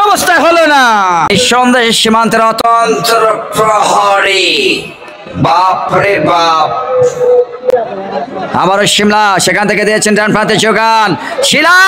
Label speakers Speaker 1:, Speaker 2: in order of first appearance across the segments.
Speaker 1: অবস্থায় হলো না। নিঃসন্দেহে সীমান্তের অতন্ত্র প্রহরী, বাপরে বাপ। আবারও শিমলা, সেখান থেকে দিয়েছেন ডান প্রান্তে যোগান, শিলা,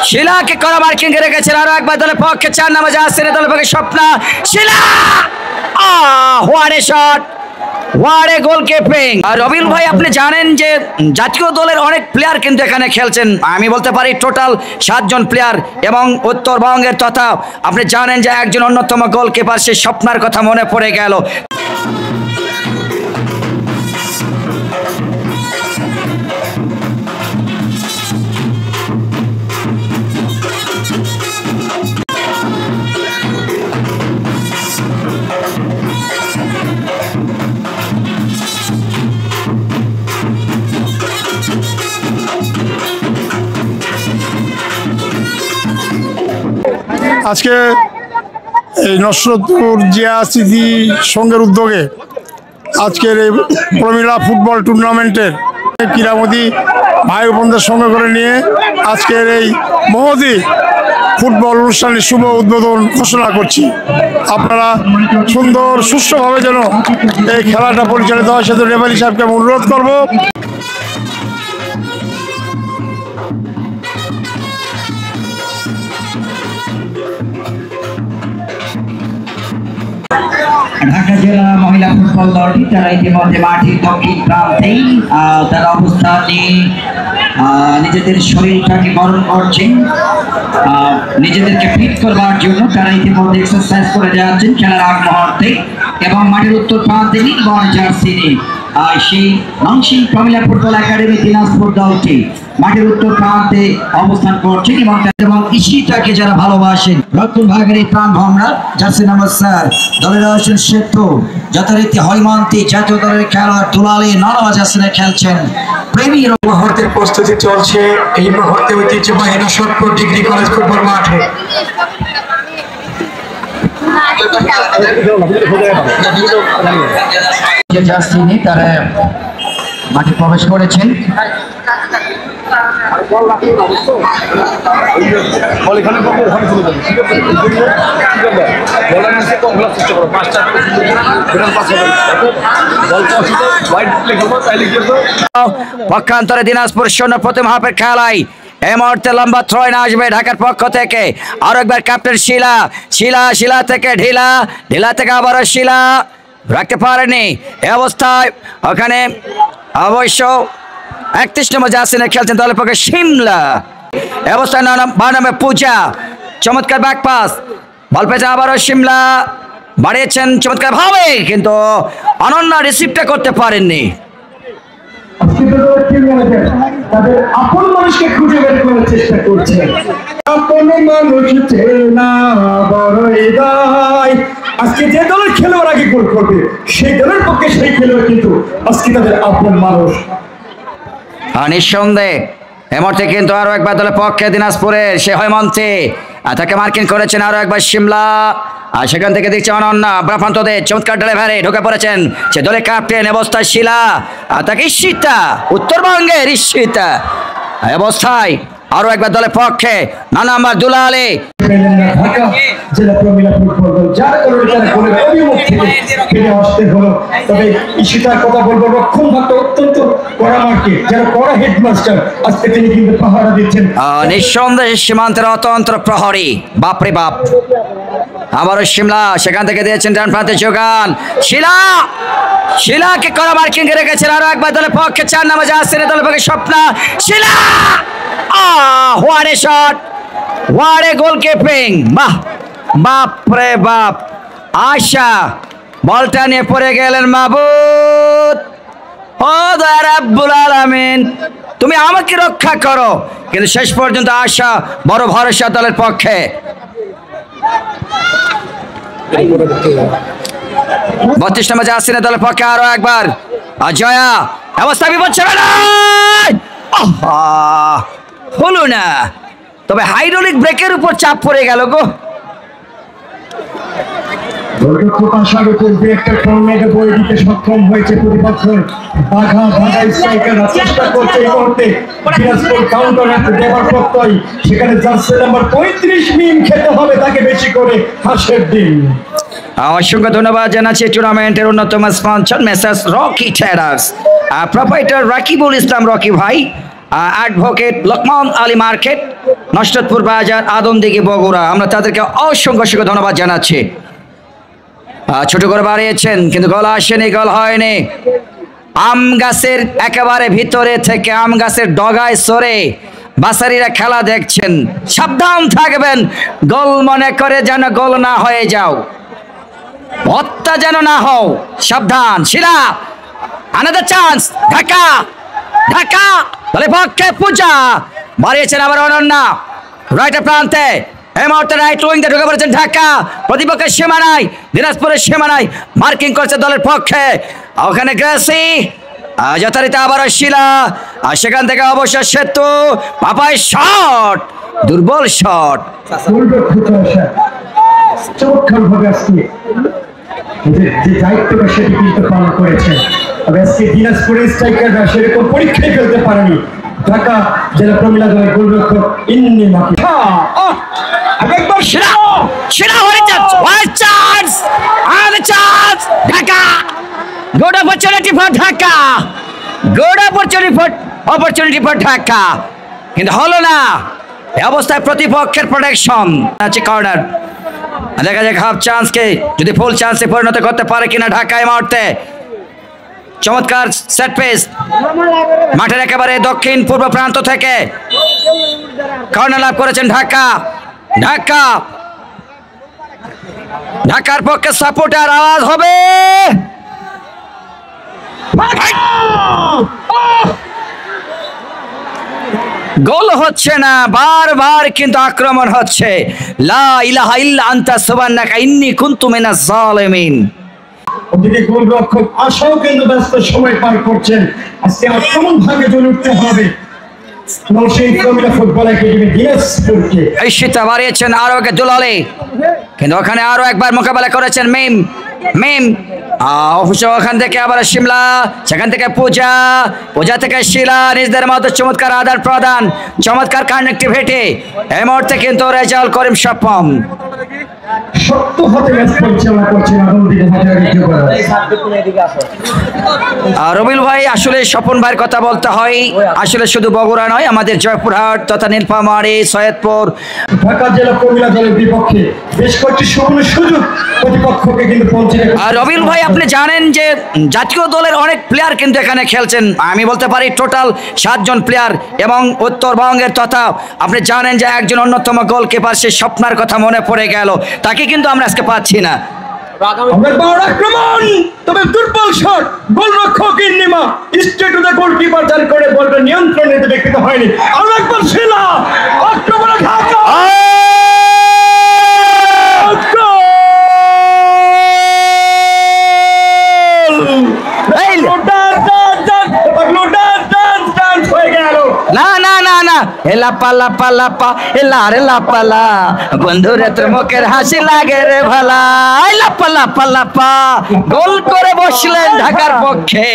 Speaker 1: শিলাকে করা মার্কিং রেখেছেন আরো একবার দলের পক্ষে। 4 নাম্বার আসছেন দলের পক্ষে Swapna, Shila, what a shot, what a গোল কিপিং। আর রবিউল ভাই, আপনি জানেন যে জাতীয় দলের অনেক প্লেয়ার কিন্তু এখানে খেলছেন, আমি বলতে পারি টোটাল 7 জন প্লেয়ার, এবং উত্তরবঙ্গের তথা আপনি জানেন যে একজন অন্যতম গোলকিপার, সে স্বপ্নার কথা মনে পড়ে গেল।
Speaker 2: আজকে এই নসরতপুর জিয়া স্মৃতি সংঘের উদ্যোগে আজকের এই প্রমিলা ফুটবল টুর্নামেন্টের ক্রীড়ামোদী ভাই বোনদের সঙ্গে করে নিয়ে আজকের এই মহোদী ফুটবল অনুষ্ঠানের শুভ উদ্বোধন ঘোষণা করছি। আপনারা সুন্দর সুষ্ঠুভাবে যেন এই খেলাটা পরিচালিত হয় সেজন্য রেফারি সাহেবকে আমি অনুরোধ করব।
Speaker 3: ঢাকা জেলা মহিলা ফুটবল দলটি তারা ইতিমধ্যে মাঠের দক্ষিণ প্রান্তেই তারা অবস্থান নিয়ে নিজেদের শরীরটাকে গরম করছেন, নিজেদেরকে ফিট করবার জন্য তারা ইতিমধ্যে এক্সারসাইজ করে যাচ্ছেন খেলার আগ মুহূর্তে। এবং মাঠের উত্তর প্রান্তে নীল বর্ণ জার্সি নিয়ে সেই নংসিং প্রমিলা ফুটবল একাডেমি দিনাজপুর দলটি মাঠের উত্তর প্রান্তে অবস্থান করছেন। এবং কৃষিটাকে যারা ভালোবাসেন, রক্ষণ ভাগের এই প্রাণ ভমরা জার্সি নাম্বার 4 দলের রয়েছেন সেতু, যথারীতি হৈমন্তী জাতীয় দলের খেলোয়াড় দুলালী ননওয়াজ হাসানে খেলছেন। প্রেমীর মুহূর্তের প্রস্তুতি চলছে এই মুহূর্তে ঐতিহ্যবাহী নসরতপুর ডিগ্রি কলেজ ফুটবল মাঠে। তারা মাঠে প্রবেশ করেছেন।
Speaker 1: পক্ষান্তরে দিনাজপুর 0 প্রথম হাফের খেলায় এই মুহূর্তে লম্বা থ্রোইন আসবে ঢাকার পক্ষ থেকে। আরো একবার ক্যাপ্টেন শিলা, শিলা, শিলা থেকে ঢিলা, ঢিলা থেকে আবারও শিলা, রাখতে পারেনি এই অবস্থায়। ওখানে অবশ্য 31 নম্বর জার্সিনে খেলছেন দলের পক্ষে শিমলা। এই অবস্থায় নামে পূজা, চমৎকার ব্যাক পাস, বল পেয়েছেন আবারও শিমলা, বাড়িয়েছেন চমৎকার ভাবে, কিন্তু অনন্যা রিসিভটা করতে পারেননি।
Speaker 4: তাদের আপন মানুষকে খুঁজে বের করার চেষ্টা করছে। আপন মানুষ চেনা বড় হৃদয়। আজকে যে দলের খেলোয়াড় আগে গোল করবে সেই দলের পক্ষে সেই খেলোয়াড় কিন্তু আজকে তাদের আপন মানুষ।
Speaker 1: নিঃসন্দেহে এই মুহূর্তে কিন্তু আরো একবার দলের পক্ষে দিনাজপুরের সে হৈমন্তী তাকে মার্কিং করেছেন আরো একবার শিমলা। আর সেখান থেকে দেখছি অনন্যা ব্রাফান্তদের চমৎকার ডেলিভারি ঢুকে পড়েছেন সে দলের ক্যাপ্টেন অবস্থায় শিলা, তাকে ঈশিতা, উত্তরবঙ্গের ঈশিতা অবস্থায় আরো একবার দলের পক্ষে নাম্বার দুলালী।
Speaker 4: জেলা প্রমিলা ফুটবল দল যার কারণে তারা গোলের অভিমুখ থেকে ফিরে আসতে হলো। তবে ঈশিতার কথা বলবো, রক্ষণ ভাগটা অত্যন্ত কড়া মার্কে, যারা কড়া হেডমাস্টার, আজকে তিনি কিন্তু পাহারা দিচ্ছেন।
Speaker 1: নিঃসন্দেহে সীমান্তের অতন্ত্র প্রহরী, বাপরে বাপ। আবারও শিমলা, সেখান থেকে দিয়েছেন ডান প্রান্তে যোগান, শিলা, শিলাকে করা মার্কিং রেখেছেন আরো একবার দলের পক্ষে। 4 নাম্বার জার্সি দলের পক্ষে Swapna, Shila, what a shot, what a গোল কিপিং। বাহ, বাপরে বাপ। আশা বলটা নিয়ে পড়ে গেলেন মাহবুব। ও দয়া রাব্বুল আলামিন, তুমি আমাকে রক্ষা করো। কিন্তু শেষ পর্যন্ত আশা বড় ভরসা দলের পক্ষে। 32 নম্বর জার্সি দলের পক্ষে আরো একবার জয়া, অবস্থা বিপদ ছেড়ে না, হলো না। তবে হাইড্রোলিক ব্রেকের উপর চাপ পড়ে গেল গো।
Speaker 4: গোলরক্ষক আশার উপর দিয়ে একটা কর্নারে বই দিতে সক্ষম হয়েছে প্রতিপক্ষ। বাঘা স্ট্রাইকাররা চেষ্টা করছে এই মুহূর্তে দিনাজপুর কাউন্টার দেওয়ার প্রত্যয়। সেখানে জার্সি নাম্বার 35 মিম খেতে হবে তাকে বেশি করে হাঁসের ডিম।
Speaker 1: অসংখ্য ধন্যবাদ জানাচ্ছি টুর্নামেন্টের অন্যতম sponsor messrs Rocky traders, proprietor Rakibul Islam Rocky ভাই, অ্যাডভোকেট লোকমান আলী মার্কেট, নসরতপুর বাজার, আদমদিঘি, বগুড়া। আমরা তাদেরকে অসংখ্য ধন্যবাদ জানাচ্ছি। ছোট করে বাড়িয়েছেন কিন্তু গোল আসেনি, গোল হয়নি। আম গাছের একেবারে ভিতরে থেকে আম গাছের ডগায় সরে বাসারিরা খেলা দেখছেন, সাবধান থাকবেন। গোল মনে করে যেন গোল না হয়ে যাও, হত্যা যেন না হও, সাবধান। শিলা আনাদার চান্স, ঢাকা ঢাকা দলের পক্ষে পূজা বাড়িয়েছেন আবার অনন্যা রাইট প্রান্তে। এই মুহূর্তে রাইট উইংটা ঢুকে পড়েছেন ঢাকা, প্রতিপক্ষের সীমানায়, দিনাজপুরের সীমানায় মার্কিং করছে দলের পক্ষে। ওখানে গ্রেসি যথারীতি আবারও শিলা, আর সেখান থেকে অবশ্য সেতু, পাপাই শট, দুর্বল শট।
Speaker 4: চমৎকার ভাবে আজকে যে দায়িত্বটা সেটি কিন্তু পালন করেছেন। তবে আজকে দিনাজপুরের স্ট্রাইকাররা সেরকম পরীক্ষায় ফেলতে পারেনি। ঢাকা জেলা প্রমিলা দলের গোলরক্ষক ইন্নি মাকি
Speaker 1: একবার শিলা শিলা হয়ে যাচ্ছে, ওয়াইড চান্স, আর chance, Dhaka. Good opportunity for Dhaka, good opportunity for Dhaka, কিন্তু হলো না। এই অবস্থায় প্রতিপক্ষের প্রোটেকশন আছে। কর্নার দেখা যাক হাফ চান্সকে যদি ফুল চান্সে পরিণত করতে পারে কিনা ঢাকা। এই মুহূর্তে চমৎকার সেট পিস, মাঠের একেবারে দক্ষিণ পূর্ব প্রান্ত থেকে কর্নার লাভ করেছেন ঢাকা। ঢাকা ঢাকার পক্ষে সাপোর্টার আওয়াজ হবে। গোল হচ্ছে না, বারবার কিন্তু আক্রমণ হচ্ছে। লা ইলাহা ইল্লা আনতা সুবহানাকা ইন্নী কুনতু মিনাজ জালিমিন।
Speaker 4: ওদিকে গোলরক্ষক আশাও কিন্তু ব্যস্ত সময় পার করছেন। আজকে আক্রমণ ভাগে জ্বলে উঠতে হবে নরসিংদী প্রমিলা ফুটবল একাডেমি দিনাজপুরকে।
Speaker 1: এই শীতা বাড়িয়েছেন আরো একে দুলালে, কিন্তু ওখানে আরো একবার মোকাবেলা করেছেন মিম। অবশ্য ওখান থেকে আবার শিমলা, সেখান থেকে পূজা থেকে শিলা, নিজেদের মতো চমৎকার আদান প্রদান, চমৎকার কানেক্টিভিটি। এই মুহূর্তে কিন্তু রেজাউল করিম স্বপন
Speaker 4: শক্ত হাতে ম্যাচ পরিচালনা করছেন আনন্দিত
Speaker 1: রবিল ভাই। আসলে স্বপন ভাইয়ের কথা বলতে হয়, আসলে শুধু বগুড়া নয়, আমাদের জয়পুরহাট তথা নীলফামারী, সৈয়দপুর,
Speaker 4: ঢাকা জেলা প্রমিলা দলের বিপক্ষে বেশ কয়েকটি সুযোগ প্রতিপক্ষকে কিন্তু পৌঁছে।
Speaker 1: রবিল ভাই আপনি জানেন যে জাতীয় দলের অনেক প্লেয়ার কিন্তু এখানে খেলছেন। আমি বলতে পারি টোটাল 7 জন প্লেয়ার, এবং উত্তরবঙ্গের তথা আপনি জানেন যে একজন অন্যতম গোলকিপার, সে স্বপ্নার কথা মনে পড়ে গেল, তাকে কিন্তু আমরা আজকে পাচ্ছি না।
Speaker 4: আক্রমণ, তবে দুর্বল শট, গোলরক্ষক ইন্নিমা স্ট্রেট টু দ্য গোলকিপার জারি করে বলটা নিয়ন্ত্রণে নিতে ব্যক্তিগত হয়নি। আর একবার শিলা আক্রমণে ঢাকা,
Speaker 1: বন্ধুরে তোর মুখের হাসি লাগে রে ভালা, গোল করে বসলেন ঢাকার পক্ষে।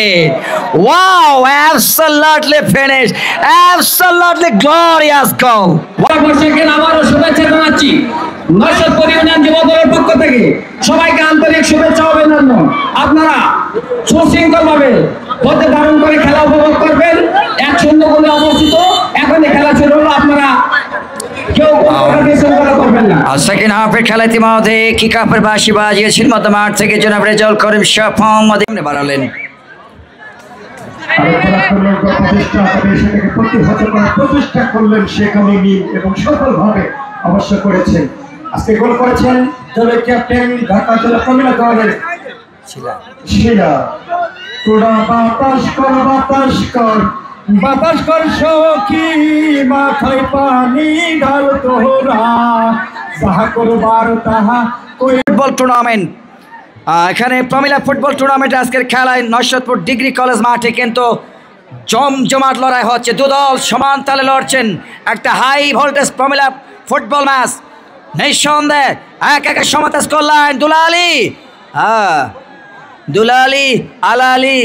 Speaker 1: Wow, absolutely finish, absolutely glorious goal.
Speaker 5: আবারও শুভেচ্ছা জানাচ্ছি নরসিংদী ইউনিয়ন যুব দলের পক্ষ থেকে সবাইকে আন্তরিক শুভেচ্ছা অভিনন্দন। আপনারা সুশৃঙ্খল ভাবে পথে ধারণ করে খেলা উপভোগ করবেন। 1-0 গোলে অবস্থিত, এখন খেলা শুরু হলো, আপনারা কেউ করবেন না।
Speaker 1: সেকেন্ড হাফের খেলা ইতিমধ্যে কিক অফের বাঁশি বাজিয়েছেন মধ্যমাঠ থেকে জনাব রেজাউল করিম স্বপন বাড়ালেন।
Speaker 4: প্রচেষ্টা করলেন সেখানে এবং সফলভাবে অবশ্য করেছেন। আজকে গোল করেছেন দলের ক্যাপ্টেন ঢাকা জেলা প্রমিলা দলের শিলা। তোরা বাতাস কর সখী, মাথায় পানি ঢাল তোরা, যাহা করবার তাহা।
Speaker 1: ফুটবল টুর্নামেন্ট, এখানে প্রমিলা ফুটবল টুর্নামেন্ট আজকের খেলায় নরসিংদী ডিগ্রি কলেজ মাঠে কিন্তু জমজমাট লড়াই হচ্ছে। দুদল সমান তালে লড়ছেন, একটা হাই ভোল্টেজ প্রমিলা ফুটবল ম্যাচ। নিঃসন্দেহে এক একের সমাতেজ করলেন দুলালি। দুলালি আলালি।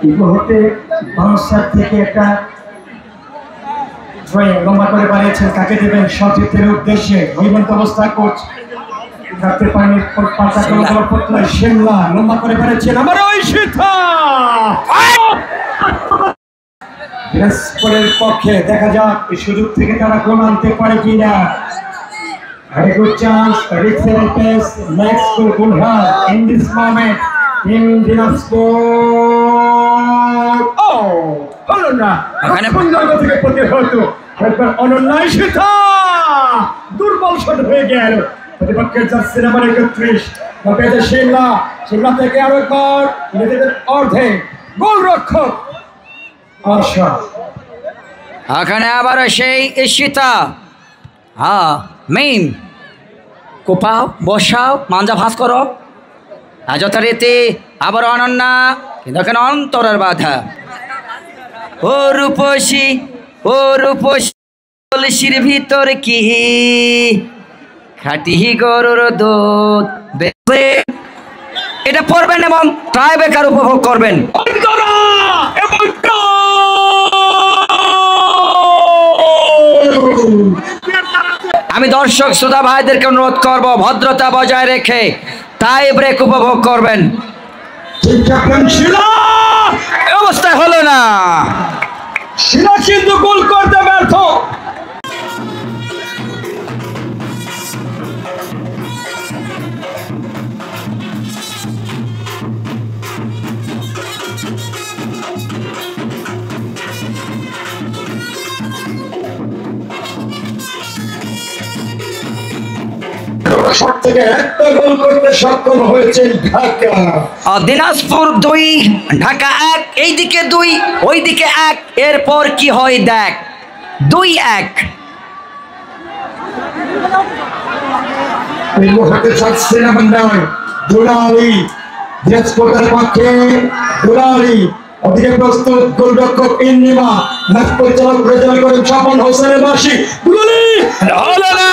Speaker 4: এই মুহূর্তে বাংলাদেশ থেকে একটা ড্রয়িং লম্বা করে বানিয়েছেন, কাকে দেবেন সতীর্থের উদ্দেশ্যে। হৈমন্ত অবস্থা কোচ রাতে পানির পাতা করতে শিমলা লম্বা করে বানিয়েছেন আমার ওই সীতা দিনাজপুরের পক্ষে। দেখা যাক এই সুযোগ থেকে তারা গোল আনতে পারে কিনা। Very good chance, Richard Lopez, next to Gulhar in this moment in Dinajpur. Oh, হলো না, সুন্দর থেকে প্রতিহত। একবার অনন্যায় সীতা দুর্বল শট হয়ে গেল। প্রতিপক্ষের জার্সি নাম্বার 31 লপেজের শিমলা থেকে আরো একবার নিজেদের অর্ধে গোলরক্ষক আশা।
Speaker 1: এখানে আবারও সেই ঈশিতা। মিম কোপাও, বসাও, মাঞ্জা ভাঁজ করো যথারীতি। আবার অনন্যা, কিন্তু এখানে অন্তরের বাধা। ও রূপসী, ও রূপসী কলসির ভিতর কি খাটি গরুর দুধ। এটা পড়বেন এবং ট্রাই বেকার উপভোগ করবেন। আমি দর্শক শ্রোতা ভাইদেরকে অনুরোধ করব ভদ্রতা বজায় রেখে টাই ব্রেক উপভোগ করবেন। অবস্থায় হলো না,
Speaker 4: শিলা কিন্তু গোল করতে ব্যর্থ। থেকে একটা গোল করতে সক্ষম হয়েছেন ঢাকা।
Speaker 1: দিনাজপুর 2, ঢাকা 1। এইদিকে 2, ওইদিকে 1। এরপর কি হয় দেখ। 2-1।
Speaker 4: এই মুহূর্তে ছাড়ছে না বান্দায় দুলালি। দিনাজপুরের পক্ষে দুলালি, ওদিকে প্রস্তুত গোলরক্ষক ইন্নিমা, ম্যাচ পরিচালক রেজাল্ট করেন স্বপন হোসেনের বাসী। দুলালি হলো না,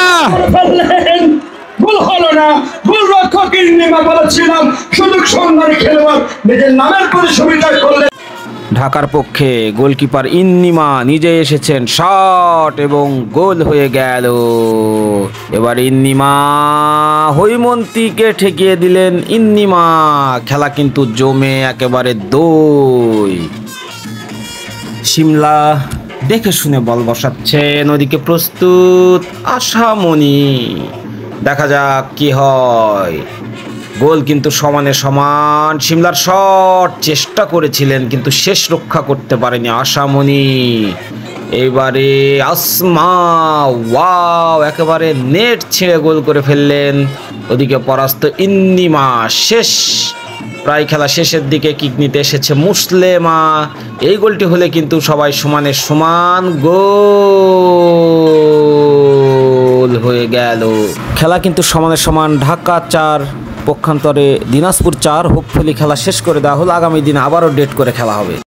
Speaker 4: গোল হলো না। গোলরক্ষক ইন্নিমা বলেছিলাম সুযোগ সন্ধানী খেলোয়াড় নিজের নামের প্রতি সুবিধা করলেন।
Speaker 6: ঢাকার পক্ষে গোলকিপার ইন্নিমা নিজে এসেছেন, শট এবং গোল হয়ে গেল। এবার ইন্নিমা হৈমন্তীকে ঠেকিয়ে দিলেন। ইন্নিমা খেলা কিন্তু জমে একেবারে দই। শিমলা দেখে শুনে বল বসাচ্ছেন, ওদিকে প্রস্তুত আশামণি। দেখা যাক কি হয়। গোল কিন্তু সমানে সমান। শিমলার শট চেষ্টা করেছিলেন কিন্তু শেষ রক্ষা করতে পারেনি আশামণি। এবারে আসমা, ওয়াও, একেবারে নেট ছিঁড়ে গোল করে ফেললেন। ওদিকে পরাস্ত ইন্নিমা। শেষ প্রায় খেলা শেষের দিকে কিক নিতে এসেছে মুসলেমা। এই গোলটি হলে কিন্তু সবাই সমানে সমান। গোল হয়ে গেল। খেলা কিন্তু সমানে সমান। ঢাকা 4, পক্ষান্তরে দিনাজপুর 4। হোপফুলি খেলা শেষ করে দেওয়া হলো। আগামী দিনে আবারও ডেট করে খেলা হবে।